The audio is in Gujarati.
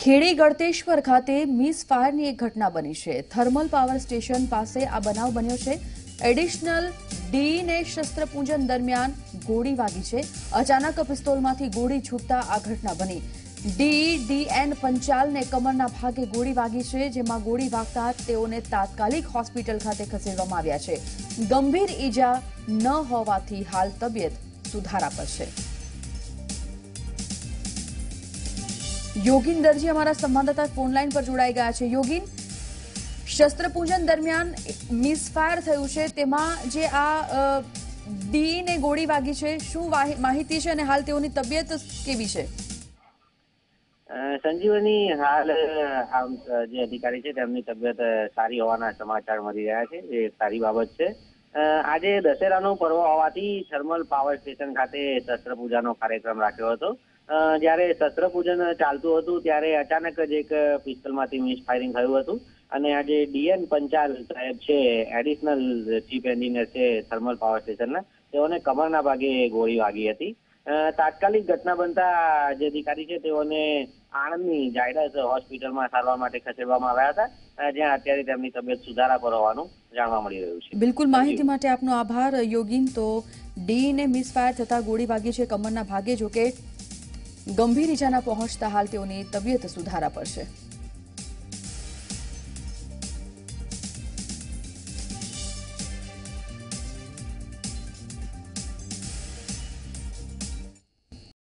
ખેડી ગળતેશ્વર ખાતે મિસફાયરની એક ઘટના બની છે। થર્મલ પાવર સ્ટેશન પાસે આ બનાવ બન્યો છે। એડિશનલ ડીને શસ્ત્રપૂજન દરમિયાન ગોળી વાગી છે। અચાનક પિસ્તોલમાંથી ગોળી છૂટતા આ ઘટના બની। ડીએન પંચાલને કમરના ભાગે ગોળી વાગી છે, જેમાં ગોળી વાગતા તેઓને તાત્કાલિક હોસ્પિટલ ખાતે ખસેડવામાં આવ્યા છે। ગંભીર ઈજા ન હોવાથી હાલ તબિયત સુધારા પર છે। योगिन दर्जी हमारा संवाददाता फोनलाइन पर जोड़ाई गया है। योगिन, शस्त्रपूजन दरमियान मिसफायर थयुं छे, तेमां जे आ डी ने गोળી वागी छे, शुं माहिती छे अने हाल तेओनी तबियत केवी छे? संजीवनी, हाल जे अधिकारी छे તેમની તબિયત સારી હોવાના સમાચાર મળી રહ્યા છે। એ સારી બાબત છે। આજે દશેરાનો પર્વ હોવાથી થર્મલ પાવર સ્ટેશન ખાતે શસ્ત્રપૂજાનો કાર્યક્રમ રાખ્યો હતો। જ્યારે શસ્ત્રપૂજન ચાલતું હતું ત્યારે અચાનક જ એક પિસ્તોલમાંથી મિસફાયરિંગ થયું હતું અને આજે ડીએન પંચાલ સાહેબ છે, એડિશનલ ચીફ એન્જિનિયર છે થર્મલ પાવર સ્ટેશનના, તેઓને કમરના ભાગે ગોળી વાગી હતી। તાત્કાલિક ઘટના બનતા જે અધિકારી છે તેઓને આણંદની ઝાયડસ હોસ્પિટલમાં સારવાર માટે ખસેડવામાં આવ્યા હતા, જ્યાં અત્યારે તેમની તબિયત સુધારા પર હોવાનું જાણવા મળી રહ્યું છે। બિલકુલ, માહિતી માટે આપનો આભાર યોગીન। તો ડીને મિસફાયર થતા ગોળી વાગી છે કમરના ભાગે, જો કે ગંભીર ઈજાના પહોંચતા હાલ તેઓની તબિયત સુધારા પર છે।